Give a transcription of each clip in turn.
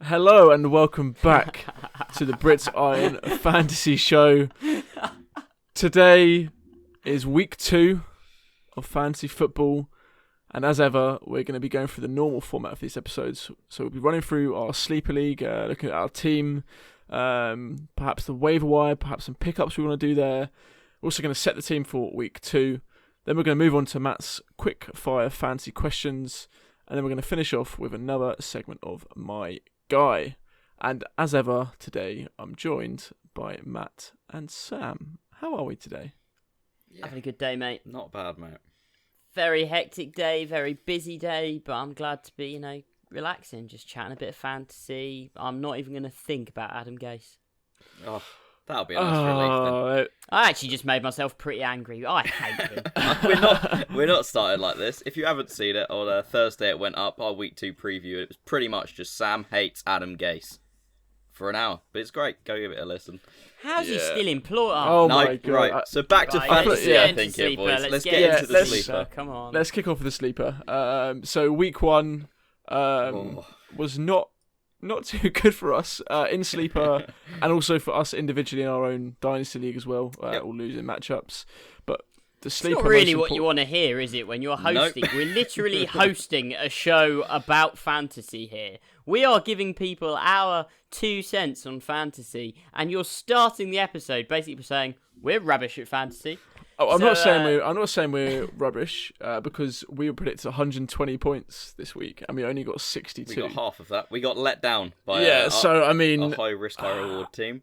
Hello and welcome back to the Brit Iron Fantasy Show. Today is week 2 of fantasy football, and as ever, we're going to be going through the normal format of these episodes. So we'll be running through our sleeper league, looking at our team, perhaps the waiver wire, perhaps some pickups we want to do there. We're also going to set the team for week 2. Then we're going to move on to Matt's quick fire fantasy questions, and then we're going to finish off with another segment of My Guy. And as ever, today I'm joined by Matt and Sam. How are we today? Yeah. Having a good day, mate. Not bad, mate. Very hectic day, very busy day, but I'm glad to be, relaxing, just chatting a bit of fantasy. I'm not even going to think about Adam Gase. Oh, that'll be a nice relief then. I actually just made myself pretty angry. I hate him. We're not started like this. If you haven't seen it, on Thursday it went up, our week 2 preview. It was pretty much just Sam hates Adam Gase for an hour, but it's great. Go give it a listen. How's he still employed? Oh my God. Right, so back to fantasy, I think it, boys. Let's get into the sleeper. Come on. Let's kick off with the sleeper. So week 1 was not too good for us in sleeper, and also for us individually in our own dynasty league as well, all losing matchups. But the sleeper, it's not really what you want to hear, is it? When you're hosting, Nope. We're literally hosting a show about fantasy here. We are giving people our 2 cents on fantasy, and you're starting the episode basically saying we're rubbish at fantasy. Oh, I'm not saying we're rubbish because we were predicted 120 points this week, and we only got 62. We got half of that. We got let down by a high risk, high reward team.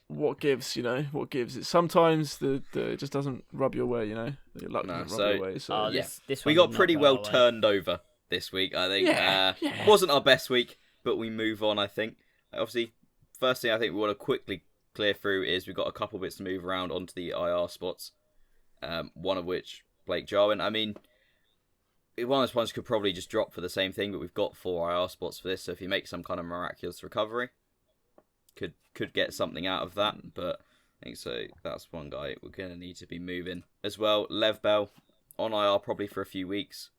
What gives? What gives? It sometimes it just doesn't rub your way. Your luck doesn't rub your way. So this we got pretty well turned over this week. I think wasn't our best week, but we move on. I think obviously first thing I think we want to quickly clear through is we've got a couple bits to move around onto the IR spots. One of which Blake Jarwin. I mean, one of those ones could probably just drop for the same thing, but we've got 4 IR spots for this. So if he makes some kind of miraculous recovery, could get something out of that. But I think so. That's one guy we're gonna need to be moving as well. Lev Bell on IR probably for a few weeks.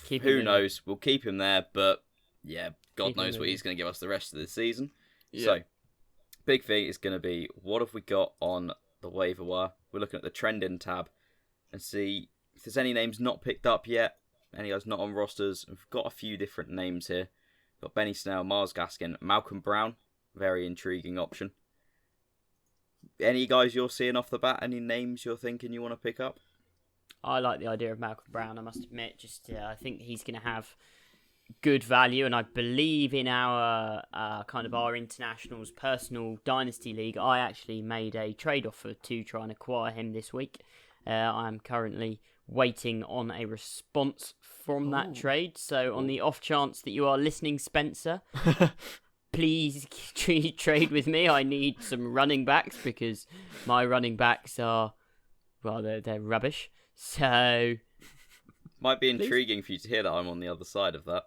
Who knows? We'll keep him there, but yeah, God knows what he's going to give us the rest of the season. Yeah. So big thing is going to be what have we got on the waiver wire. We're looking at the trending tab and see if there's any names not picked up yet, any guys not on rosters. We've got a few different names here. We've got Benny Snell, Miles Gaskin, Malcolm Brown, very intriguing option. Any guys you're seeing off the bat, any names you're thinking you want to pick up? I like the idea of Malcolm Brown, I must admit. I think he's going to have good value, and I believe in our our internationals personal dynasty league, I actually made a trade offer to try and acquire him this week. I'm currently waiting on a response from that trade, so on the off chance that you are listening, Spencer, please trade with me. I need some running backs because my running backs are, they're rubbish. So might be intriguing for you to hear that I'm on the other side of that.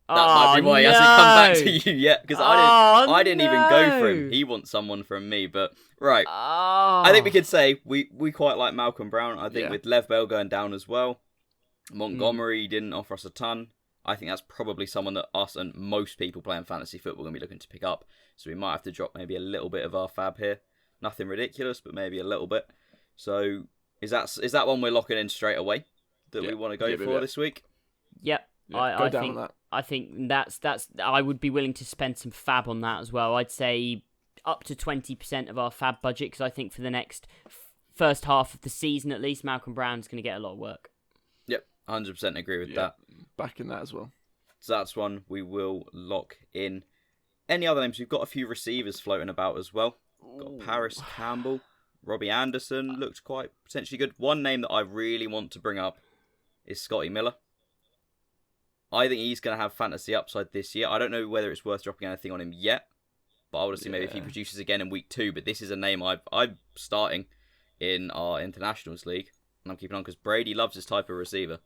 That might be why he hasn't come back to you yet, because I didn't even go for him. He wants someone from me, but right. I think we could say we quite like Malcolm Brown. I think with Lev Bell going down as well, Montgomery didn't offer us a ton. I think that's probably someone that us and most people playing fantasy football are going to be looking to pick up. So we might have to drop maybe a little bit of our fab here. Nothing ridiculous, but maybe a little bit. So is that one we're locking in straight away that we want to go for this week? Yep. I think that's I would be willing to spend some fab on that as well. I'd say up to 20% of our fab budget, because I think for the next first half of the season at least, Malcolm Brown's going to get a lot of work. Yep, 100% agree with that. Back in that as well. So that's one we will lock in. Any other names? We've got a few receivers floating about as well. Got Paris Campbell, Robbie Anderson looked quite potentially good. One name that I really want to bring up is Scotty Miller. I think he's going to have fantasy upside this year. I don't know whether it's worth dropping anything on him yet, but I would see maybe if he produces again in week 2. But this is a name I'm starting in our internationals league, and I'm keeping on because Brady loves this type of receiver,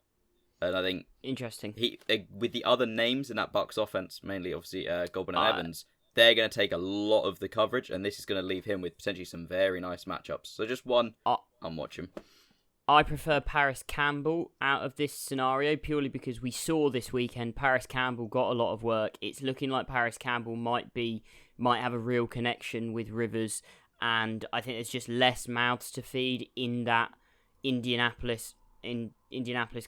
and I think interesting. He with the other names in that Bucs offense, mainly obviously Goldman and Evans, they're going to take a lot of the coverage, and this is going to leave him with potentially some very nice matchups. So just one, I'm watching. I prefer Paris Campbell out of this scenario purely because we saw this weekend Paris Campbell got a lot of work. It's looking like Paris Campbell might have a real connection with Rivers, and I think there's just less mouths to feed in that Indianapolis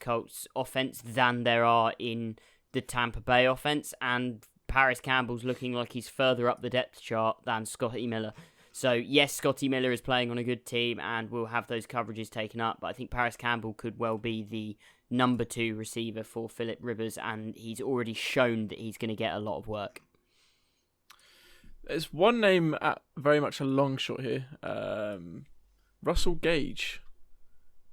Colts offense than there are in the Tampa Bay offense, and Paris Campbell's looking like he's further up the depth chart than Scotty Miller. So, yes, Scotty Miller is playing on a good team and will have those coverages taken up, but I think Paris Campbell could well be the number 2 receiver for Philip Rivers, and he's already shown that he's going to get a lot of work. There's one name at very much a long shot here. Russell Gage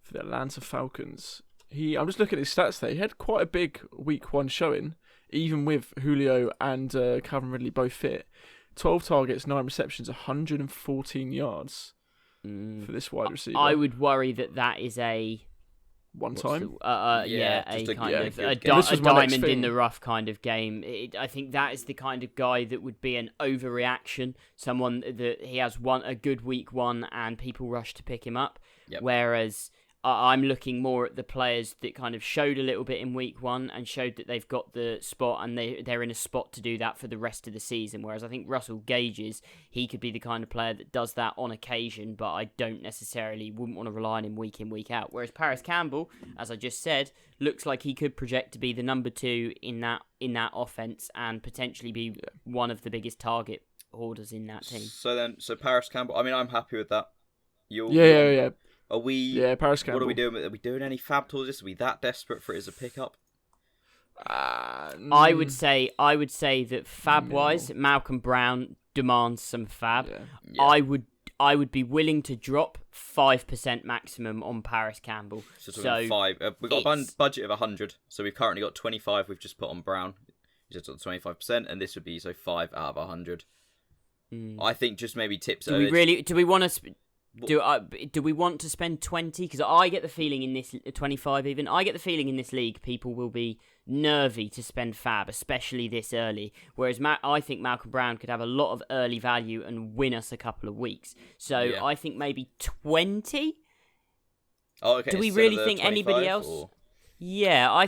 for the Atlanta Falcons. I'm just looking at his stats there. He had quite a big week 1 showing, even with Julio and Calvin Ridley both fit. 12 targets, 9 receptions, 114 yards for this wide receiver. I would worry that is a... One time? A diamond in the rough kind of game. I think that is the kind of guy that would be an overreaction. Someone that he has a good week 1 and people rush to pick him up. Yep. Whereas I'm looking more at the players that kind of showed a little bit in week 1 and showed that they've got the spot and they're in a spot to do that for the rest of the season. Whereas I think Russell Gage he could be the kind of player that does that on occasion, but I wouldn't want to rely on him week in, week out. Whereas Paris Campbell, as I just said, looks like he could project to be the number 2 in that offense and potentially be one of the biggest target hoarders in that team. So Paris Campbell, I mean, I'm happy with that. Yeah. Are we? Yeah, Paris Campbell. What are we doing? Are we doing any fab towards this? Are we that desperate for it as a pickup? I would say that fab-wise, Malcolm Brown demands some fab. Yeah. I would be willing to drop 5% maximum on Paris Campbell. So 5. We've got a budget of 100, so we've currently got 25. We've just put on Brown. Just got 25%, and this would be 5 out of 100. I think just maybe tips. Do we want to? Do we want to spend 20? Because I get the feeling in this 25 even. I get the feeling in this league people will be nervy to spend fab, especially this early. Whereas I think Malcolm Brown could have a lot of early value and win us a couple of weeks. So I think maybe 20. Oh, okay. Do we really think anybody else? Or? Yeah,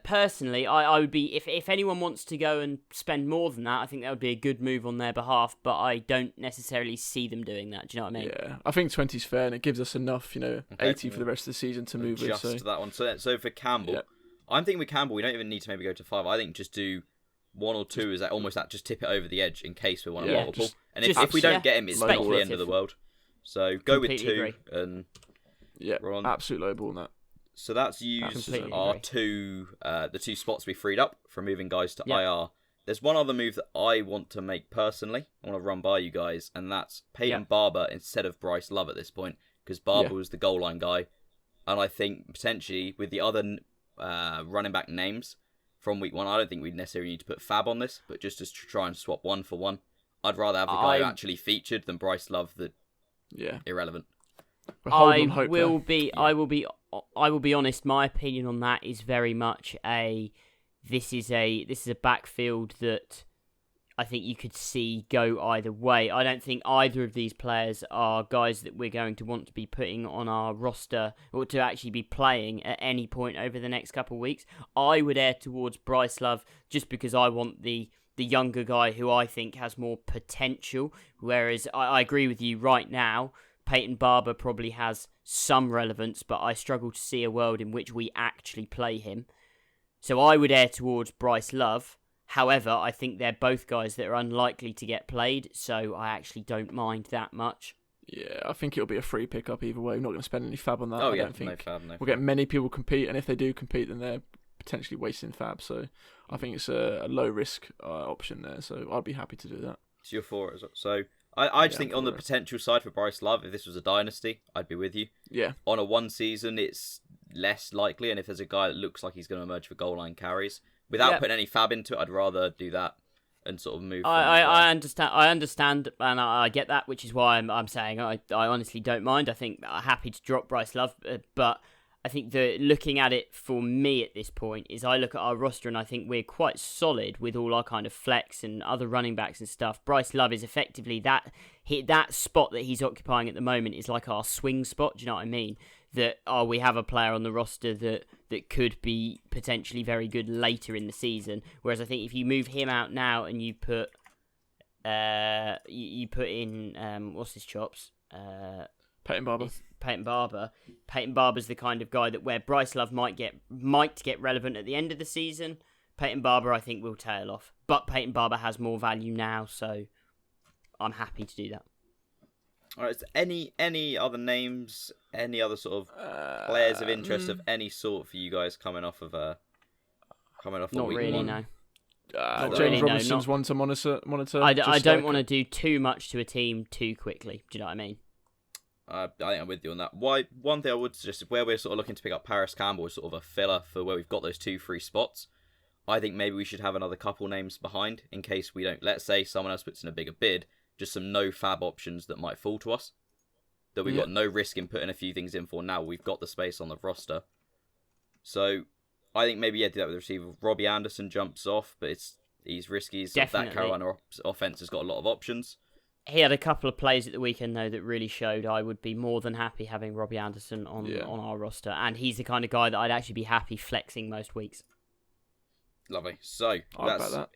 personally, I would be if anyone wants to go and spend more than that, I think that would be a good move on their behalf. But I don't necessarily see them doing that. Do you know what I mean? Yeah, I think 20 is fair, and it gives us enough, 80 for the rest of the season to move with. Just that one. So for Campbell, I'm thinking with Campbell, we don't even need to maybe go to 5. I think just do 1 or 2 is that almost that just tip it over the edge in case we want a multiple. And if we don't get him, it's not the end of the world. So go with 2 agree. and we're on absolute low ball on that. So that's used our the 2 spots we freed up from moving guys to IR. There's one other move that I want to make personally. I want to run by you guys, and that's Peyton Barber instead of Bryce Love at this point, because Barber was the goal line guy, and I think potentially with the other running back names from week 1, I don't think we'd necessarily need to put fab on this, but just to try and swap 1 for 1. I'd rather have the guy who actually featured than Bryce Love that irrelevant. I will be honest. My opinion on that is very much this is a backfield that I think you could see go either way. I don't think either of these players are guys that we're going to want to be putting on our roster or to actually be playing at any point over the next couple of weeks. I would err towards Bryce Love just because I want the younger guy who I think has more potential. Whereas I agree with you right now. Peyton Barber probably has some relevance, but I struggle to see a world in which we actually play him. So I would err towards Bryce Love. However, I think they're both guys that are unlikely to get played, so I actually don't mind that much. Yeah, I think it'll be a free pickup either way. We're not going to spend any fab on that. Oh, I yeah, don't think. no fab. We'll get many people compete, and if they do compete, then they're potentially wasting fab. So I think it's a low risk option there. So I'd be happy to do that. So you're for it as well. So I just think on the potential side for Bryce Love, if this was a dynasty, I'd be with you. Yeah. On a 1 season, it's less likely, and if there's a guy that looks like he's going to emerge for goal line carries, without putting any fab into it, I'd rather do that and sort of move. I understand, and I get that, which is why I'm saying I honestly don't mind. I think I'm happy to drop Bryce Love, but I think looking at it for me at this point is I look at our roster and I think we're quite solid with all our kind of flex and other running backs and stuff. Bryce Love is effectively that spot that he's occupying at the moment is like our swing spot. Do you know what I mean? that we have a player on the roster that could be potentially very good later in the season. Whereas I think if you move him out now and you put you put in what's his chops? Peyton Barber. Peyton Barber's the kind of guy that where Bryce Love might get relevant at the end of the season. Peyton Barber, I think, will tail off. But Peyton Barber has more value now, so I'm happy to do that. All right. Is there any other names, any other sort of players of interest of any sort for you guys coming off of Not week really, one? James no. Really, Robinson's no, one to monitor. I don't want to do too much to a team too quickly. Do you know what I mean? I think I'm with you on that. One thing I would suggest is where we're sort of looking to pick up Paris Campbell as sort of a filler for where we've got those 2 free spots. I think maybe we should have another couple names behind in case we don't. Let's say someone else puts in a bigger bid, just some no fab options that might fall to us. That we've got no risk in putting a few things in for now. We've got the space on the roster. So I think maybe do that with the receiver. Robbie Anderson jumps off, but he's risky. That Carolina offense has got a lot of options. He had a couple of plays at the weekend, though, that really showed I would be more than happy having Robbie Anderson on our roster. And he's the kind of guy that I'd actually be happy flexing most weeks. Lovely. So,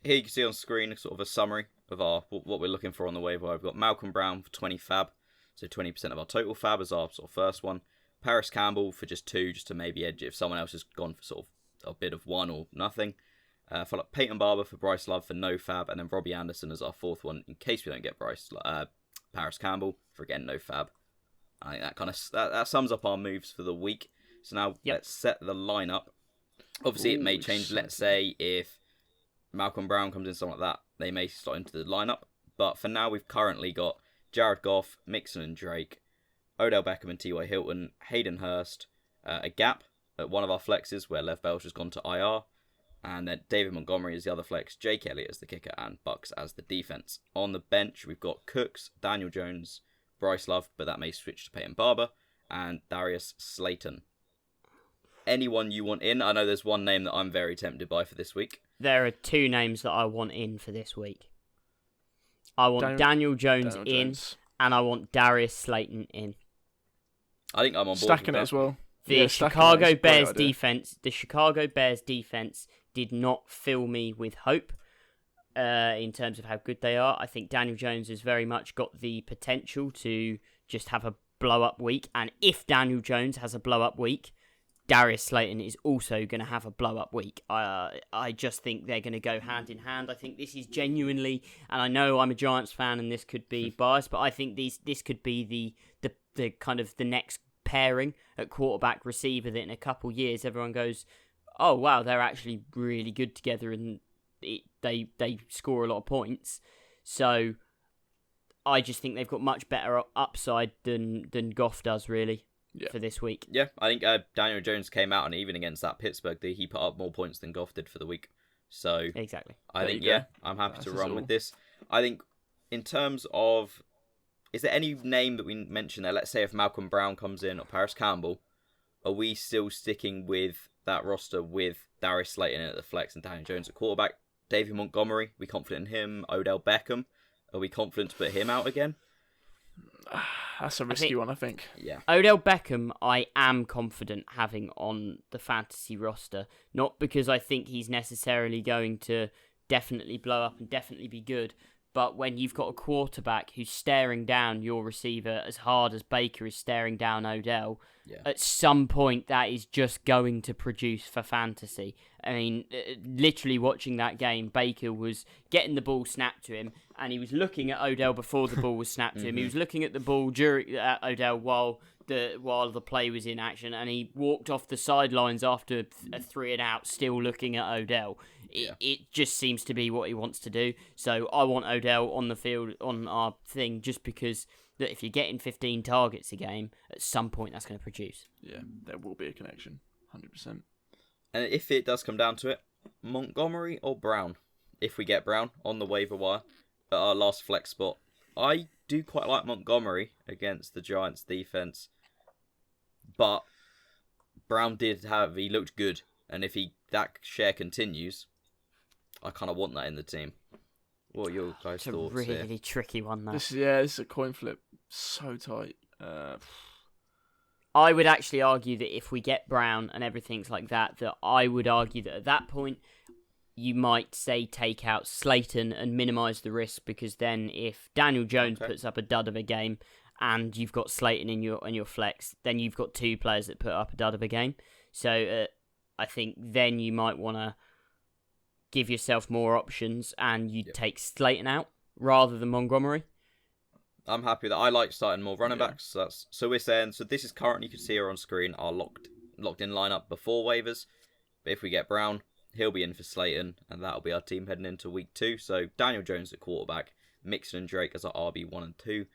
here you can see on screen sort of a summary of what we're looking for on the waiver wire. We've got Malcolm Brown for 20 fab, so 20% of our total fab as our sort of first one. Paris Campbell for just 2, just to maybe edge it if someone else has gone for sort of a bid of 1 or nothing. Followed up Peyton Barber for Bryce Love for no fab, and then Robbie Anderson as our 4th one in case we don't get Paris Campbell for again no fab. I think that sums up our moves for the week. So now let's set the lineup. Obviously, it may change. Let's say if Malcolm Brown comes in, something like that, they may slot into the lineup. But for now, we've currently got Jared Goff, Mixon and Drake, Odell Beckham and T.Y. Hilton, Hayden Hurst, a gap at one of our flexes where Lev Bell's has gone to IR, and then David Montgomery is the other flex, Jake Elliott as the kicker, and Bucks as the defense. On the bench, we've got Cooks, Daniel Jones, Bryce Love, but that may switch to Peyton Barber, and Darius Slayton. Anyone you want in? I know there's one name that I'm very tempted by for this week. There are 2 names that I want in for this week. I want Daniel Jones in, and I want Darius Slayton in. I think I'm on board stacking with it as well. The Chicago Bears defense. The Chicago Bears defense did not fill me with hope in terms of how good they are. I think Daniel Jones has very much got the potential to just have a blow-up week, and if Daniel Jones has a blow-up week, Darius Slayton is also going to have a blow-up week. I just think they're going to go hand in hand. I think this is genuinely, and I know I'm a Giants fan and this could be biased, but I think this could be the kind of the next pairing at quarterback receiver that in a couple years everyone goes, oh wow, they're actually really good together and they score a lot of points. So I just think they've got much better upside than Goff does really. For this week. Yeah, I think Daniel Jones came out and even against that Pittsburgh, he put up more points than Goff did for the week. So exactly. I think I'm happy to run with this. I think in terms of, is there any name that we mentioned there? Let's say if Malcolm Brown comes in or Paris Campbell, are we still sticking with that roster with Darius Slayton at the flex and Daniel Jones at quarterback? David Montgomery, we confident in him? Odell Beckham, are we confident to put him out again? That's a risky one, I think. Yeah. Odell Beckham, I am confident having on the fantasy roster. Not because I think he's necessarily going to definitely blow up and definitely be good, but when you've got a quarterback who's staring down your receiver as hard as Baker is staring down Odell, at some point that is just going to produce for fantasy. I mean, literally watching that game, Baker was getting the ball snapped to him, and he was looking at Odell before the ball was snapped to him. He was looking at the ball at Odell while the play was in action, and he walked off the sidelines after a 3 and out, still looking at Odell. It just seems to be what he wants to do. So I want Odell on the field on our thing, just because that if you're getting 15 targets a game, at some point that's going to produce. Yeah, there will be a connection, 100%. And if it does come down to it, Montgomery or Brown? If we get Brown on the waiver wire at our last flex spot, I do quite like Montgomery against the Giants defense, but Brown he looked good, and if that share continues, I kind of want that in the team. What are your guys' thoughts here? It's a really tricky one, though. This is a coin flip. So tight. I would actually argue that if we get Brown and everything's like that I would argue that at that point, you might say take out Slayton and minimise the risk, because then if Daniel Jones puts up a dud of a game and you've got Slayton in your flex, then you've got 2 players that put up a dud of a game. So I think then you might want to give yourself more options and you take Slayton out rather than Montgomery. I'm happy that I like starting more running backs. So we're saying, so this is currently, you can see here on screen, our locked in lineup before waivers. But if we get Brown, he'll be in for Slayton, and that'll be our team heading into week 2. So Daniel Jones at quarterback, Mixon and Drake as our RB1 and 2,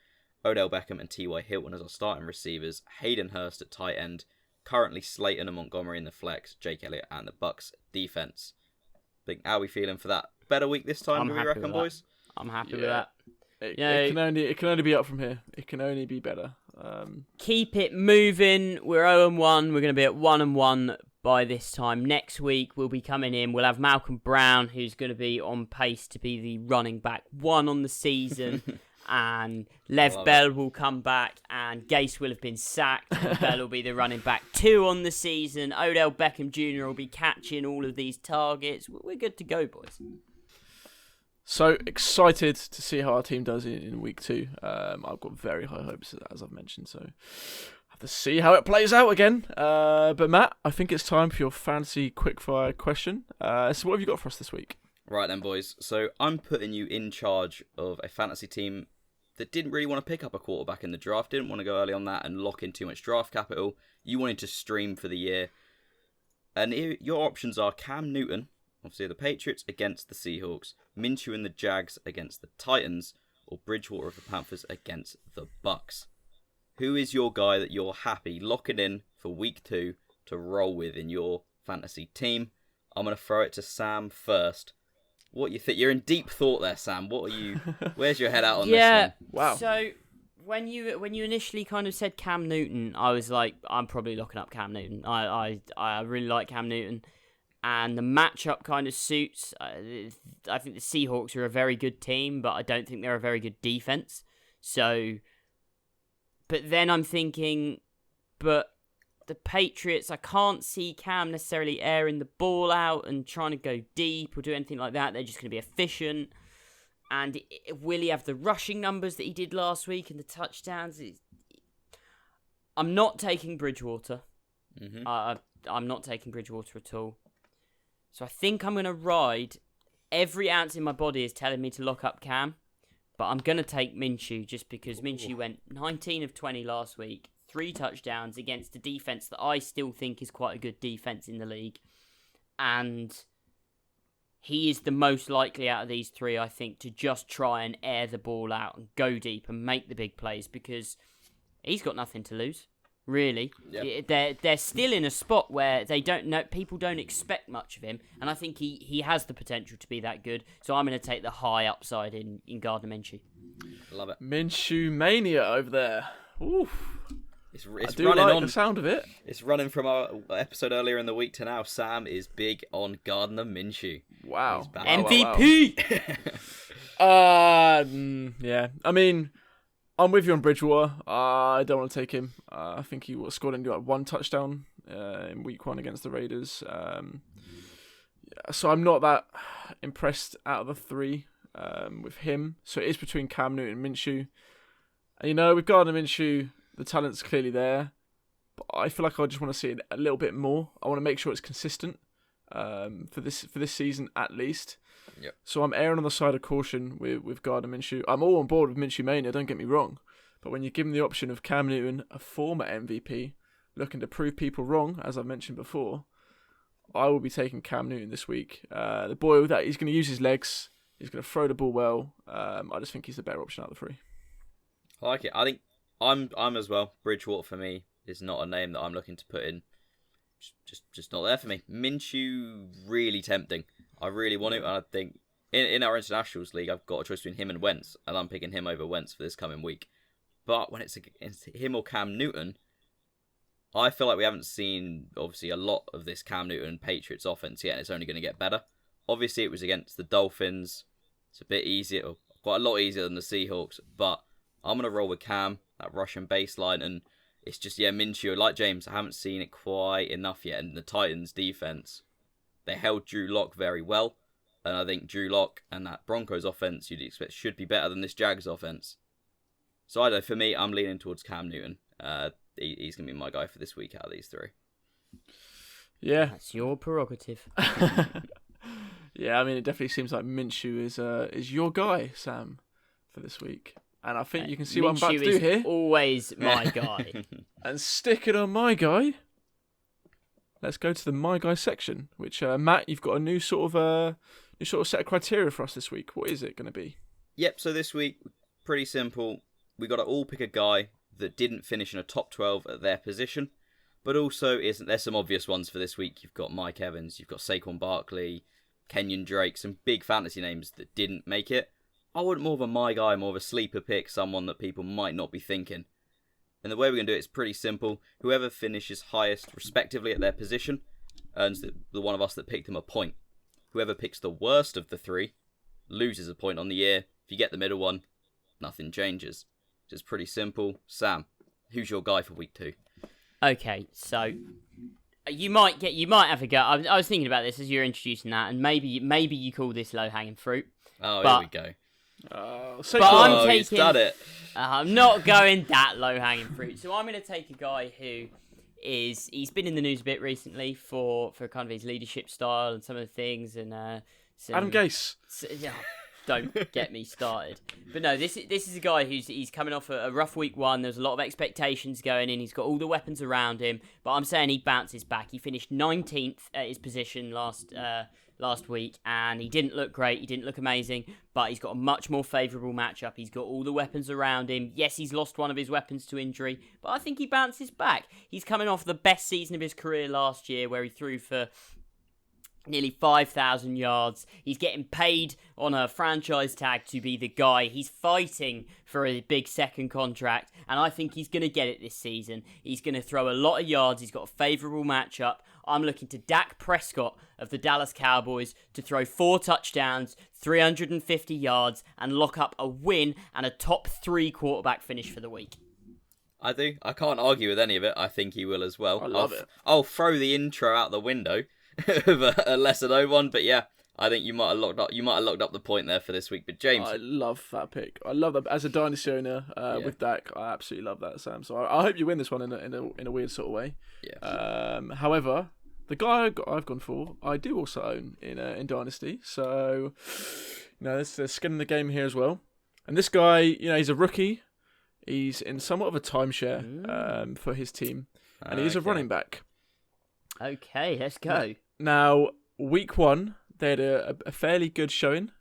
Odell Beckham and T.Y. Hilton as our starting receivers, Hayden Hurst at tight end, currently Slayton and Montgomery in the flex, Jake Elliott and the Bucks defense. How are we feeling for that? Better week this time, do we reckon, boys? I'm happy with that. It can only be up from here. It can only be better. Keep it moving. We're 0-1. We're going to be at 1-1 by this time. Next week, we'll be coming in. We'll have Malcolm Brown, who's going to be on pace to be the running back 1 on the season. And Lev Bell will come back, and Gase will have been sacked. And Bell will be the running back 2 on the season. Odell Beckham Jr. will be catching all of these targets. We're good to go, boys. So excited to see how our team does in week 2. I've got very high hopes, as I've mentioned, so have to see how it plays out again. But Matt, I think it's time for your fantasy quickfire question. So what have you got for us this week? Right then, boys. So I'm putting you in charge of a fantasy team that didn't really want to pick up a quarterback in the draft, didn't want to go early on that and lock in too much draft capital. You wanted to stream for the year. And your options are Cam Newton, obviously the Patriots, against the Seahawks, Minshew and the Jags against the Titans, or Bridgewater of the Panthers against the Bucks. Who is your guy that you're happy locking in for week 2 to roll with in your fantasy team? I'm going to throw it to Sam first. What you think? You're in deep thought there, Sam. What are you? Where's your head out on this one? Wow. So when you initially kind of said Cam Newton, I was like, I'm probably locking up Cam Newton. I really like Cam Newton, and the matchup kind of suits. I think the Seahawks are a very good team, but I don't think they're a very good defense. So, but then I'm thinking, but the Patriots, I can't see Cam necessarily airing the ball out and trying to go deep or do anything like that. They're just going to be efficient. And will he have the rushing numbers that he did last week and the touchdowns? I'm not taking Bridgewater. Mm-hmm. I'm not taking Bridgewater at all. So I think I'm going to ride. Every ounce in my body is telling me to lock up Cam. But I'm going to take Minshew just because Minshew went 19 of 20 last week. 3 touchdowns against a defense that I still think is quite a good defense in the league. And he is the most likely out of these 3, I think, to just try and air the ball out and go deep and make the big plays because he's got nothing to lose, really. Yep. They're still in a spot where they don't know, people don't expect much of him, and I think he has the potential to be that good. So I'm going to take the high upside in Gardner Minshew. Love it. Minshew mania over there. Oof. It's I do running like on the sound of it. It's running from our episode earlier in the week to now. Sam is big on Gardner Minshew. Wow. MVP! Wow. Yeah. I mean, I'm with you on Bridgewater. I don't want to take him. I think he scored into 1 touchdown in week 1 against the Raiders. So I'm not that impressed out of the 3 with him. So it is between Cam Newton and Minshew. And, with Gardner Minshew, the talent's clearly there, but I feel like I just want to see it a little bit more. I want to make sure it's consistent for this season at least. Yep. So I'm erring on the side of caution with Gardner Minshew. I'm all on board with Minshew mania, don't get me wrong, but when you give him the option of Cam Newton, a former MVP, looking to prove people wrong, as I've mentioned before, I will be taking Cam Newton this week. The boy that he's going to use his legs, he's going to throw the ball well. I just think he's the better option out of the 3. I like it. I think I'm as well. Bridgewater for me is not a name that I'm looking to put in. Just not there for me. Minshew really tempting. I really want it, and I think in our internationals league I've got a choice between him and Wentz, and I'm picking him over Wentz for this coming week. But when it's him or Cam Newton, I feel like we haven't seen obviously a lot of this Cam Newton Patriots offense yet, and it's only going to get better. Obviously it was against the Dolphins. It's a bit easier, or quite a lot easier than the Seahawks, but I'm going to roll with Cam, that Russian baseline, and It's just, Minshew, like James, I haven't seen it quite enough yet. And the Titans' defense, they held Drew Lock very well. And I think Drew Lock and that Broncos offense you'd expect should be better than this Jags offense. So I don't know, for me, I'm leaning towards Cam Newton. He's going to be my guy for this week out of these three. Yeah. That's your prerogative. Yeah, I mean, it definitely seems like Minshew is your guy, Sam, for this week. And I think you can see what I'm about to do here. Always my guy. And stick it on my guy. Let's go to the my guy section, which Matt, you've got a new sort of set of criteria for us this week. What is it going to be? Yep. So this week, pretty simple. We got to all pick a guy that didn't finish in a top 12 at their position, but also there's some obvious ones for this week. You've got Mike Evans, you've got Saquon Barkley, Kenyon Drake, some big fantasy names that didn't make it. I want more of a my guy, more of a sleeper pick, someone that people might not be thinking. And the way we're going to do it is pretty simple. Whoever finishes highest, respectively, at their position, earns the one of us that picked them a point. Whoever picks the worst of the three loses a point on the year. If you get the middle one, nothing changes. Just pretty simple. Sam, who's your guy for week 2? Okay, so you might have a go. I was thinking about this as you're introducing that, and maybe you call this low hanging fruit. Oh, but, here we go. But I'm taking. He's done it. I'm not going that low hanging fruit. So I'm going to take a guy who he's been in the news a bit recently for kind of his leadership style and some of the things and Adam Gase. Don't get me started. But no, this is a guy he's coming off a rough week 1. There's a lot of expectations going in. He's got all the weapons around him. But I'm saying he bounces back. He finished 19th at his position last week, and he didn't look great. He didn't look amazing, but he's got a much more favourable matchup. He's got all the weapons around him. Yes, he's lost one of his weapons to injury, but I think he bounces back. He's coming off the best season of his career last year, where he threw for nearly 5,000 yards. He's getting paid on a franchise tag to be the guy. He's fighting for a big second contract, and I think he's going to get it this season. He's going to throw a lot of yards. He's got a favourable matchup. I'm looking to Dak Prescott of the Dallas Cowboys to throw 4 touchdowns, 350 yards, and lock up a win and a top 3 quarterback finish for the week. I do. I can't argue with any of it. I think he will as well. I love it. I'll throw the intro out the window of a lesser known one, but yeah, I think you might have locked up the point there for this week. But James, I love that pick. I love that as a dynasty owner with Dak. I absolutely love that, Sam. So I hope you win this one in a weird sort of way. Yeah. However, the guy I've gone for, I do also own in dynasty. So there's skin in the game here as well. And this guy, he's a rookie. He's in somewhat of a timeshare for his team, and he's a running back. Okay, let's go. Now, week 1, they had a fairly good showing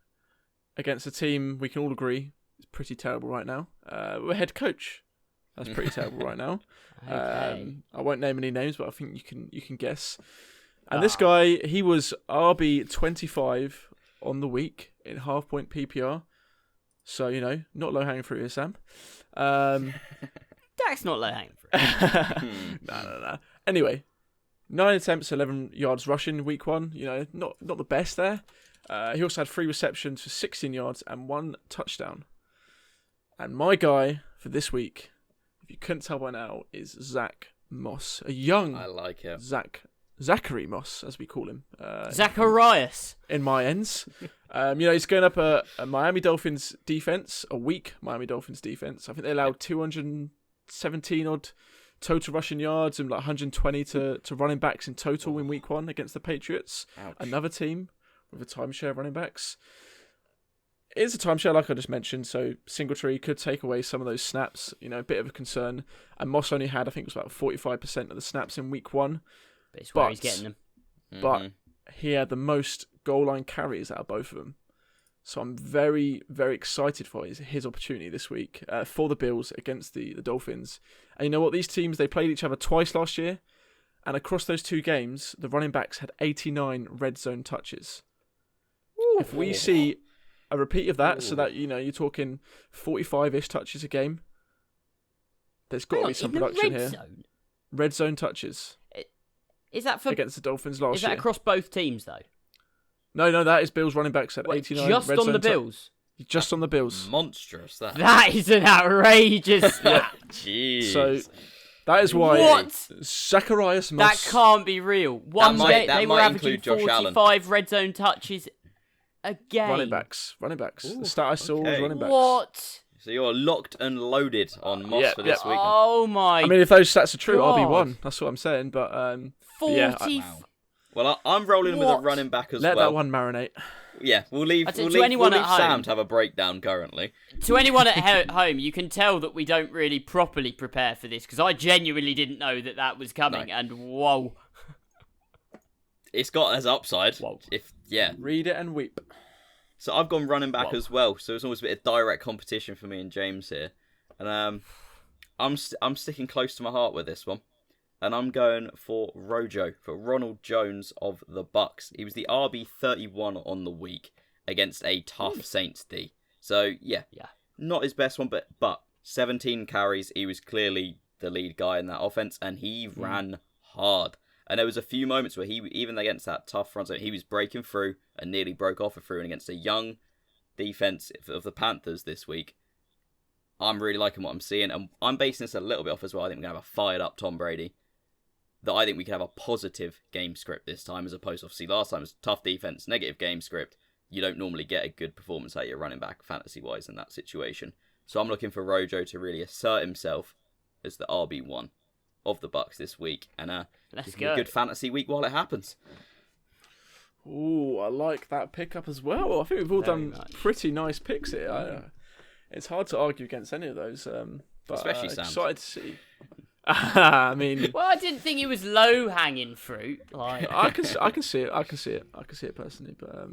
against a team we can all agree is pretty terrible right now. We're head coach. That's pretty terrible right now. Okay. I won't name any names, but I think you can guess. And this guy, he was RB 25 on the week in half-point PPR. So, not low-hanging fruit here, Sam. Dak's not low-hanging fruit. No. Anyway, 9 attempts, 11 yards rushing week 1. Not the best there. He also had 3 receptions for 16 yards and 1 touchdown. And my guy for this week, if you couldn't tell by now, is Zach Moss. A young I like it. Zachary Moss, as we call him. Zacharias. In my ends. He's going up a Miami Dolphins defense, a weak Miami Dolphins defense. I think they allowed 217 odd total rushing yards and like 120 to running backs in total in week 1 against the Patriots. Ouch. Another team with a timeshare of running backs. It is a timeshare, like I just mentioned, so Singletary could take away some of those snaps, a bit of a concern. And Moss only had, I think it was about 45% of the snaps in week 1. But it's where he's getting them. But he had the most goal line carries out of both of them. So I'm very, very excited for his opportunity this week for the Bills against the Dolphins. And you know what? These teams, they played each other twice last year. And across those 2 games, the running backs had 89 red zone touches. Ooh. If we see a repeat of that, so that, you're talking 45-ish touches a game, there's got to be some production here. Zone? Red zone touches. Is that for against the Dolphins last year? Is that across both teams, though? No, that is Bills running backs at 89. Just red on zone the Bills? Just on the Bills. Monstrous, that. That is an outrageous stat. Jeez. So, That is why What? Zacharias That Moss. can't be real. One might- day they were might averaging include Josh Allen. 45 red zone touches a game. Running backs. Ooh, The stat I saw was okay. running backs. What? So you're locked and loaded on Moss Yeah, for this yeah. week. Oh my! I mean, if those stats are true, God. RB1. That's what I'm saying. But 40. yeah, Wow. Well, I'm rolling with a What? running back as let well. that one marinate. Yeah, we'll leave. To We'll leave, anyone we'll leave at Sam home- to have a breakdown currently. To anyone at home, you can tell that we don't really properly prepare for this because I genuinely didn't know that was coming. No. And whoa, It's got as upside. Whoa. Yeah. Read it and weep. So I've gone running back Whoa. as well. So it's almost a bit of direct competition for me and James here, and I'm sticking close to my heart with this one, and I'm going for Rojo, for Ronald Jones of the Bucks. He was the RB31 on the week against a tough Saints D. So yeah, not his best one, but 17 carries. He was clearly the lead guy in that offense, and he ran hard. And there was a few moments where he, even against that tough front zone, he was breaking through and nearly broke off a through. And against a young defense of the Panthers this week, I'm really liking what I'm seeing. And I'm basing this a little bit off as well. I think we're going to have a fired up Tom Brady. That I think we can have a positive game script this time, as opposed to, obviously, last time it was tough defense, negative game script. You don't normally get a good performance out of your running back fantasy-wise in that situation. So I'm looking for Rojo to really assert himself as the RB1 of the Bucks this week, and let's give me go. a good fantasy week while it happens. Ooh, I like that pickup as well. I think we've all Very done much. pretty nice picks here. It's hard to argue against any of those, but Especially Sam. excited to see. I mean, Well, I didn't think it was low hanging fruit. Like, I can see it. I can see it personally. But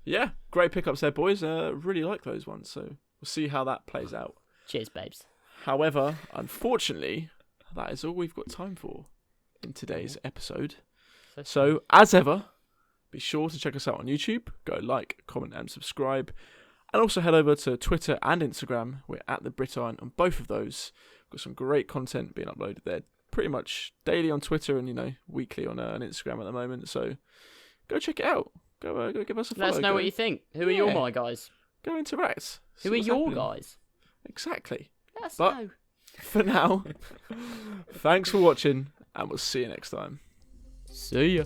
yeah, great pickups there, boys. Really like those ones. So we'll see how that plays out. cheers, babes. However, unfortunately, that is all we've got time for in today's episode. So, as ever, be sure to check us out on YouTube. Go like, comment, and subscribe. And also head over to Twitter and Instagram. We're at the Brit Iron on both of those. We've got some great content being uploaded there pretty much daily on Twitter and, weekly on Instagram at the moment. So, go check it out. Go give us a follow. Let us know what you think. Who are your my guys? Go interact. See Who are what's your happening. guys? Exactly. Let us But- know. For now, thanks for watching, and we'll see you next time. See ya.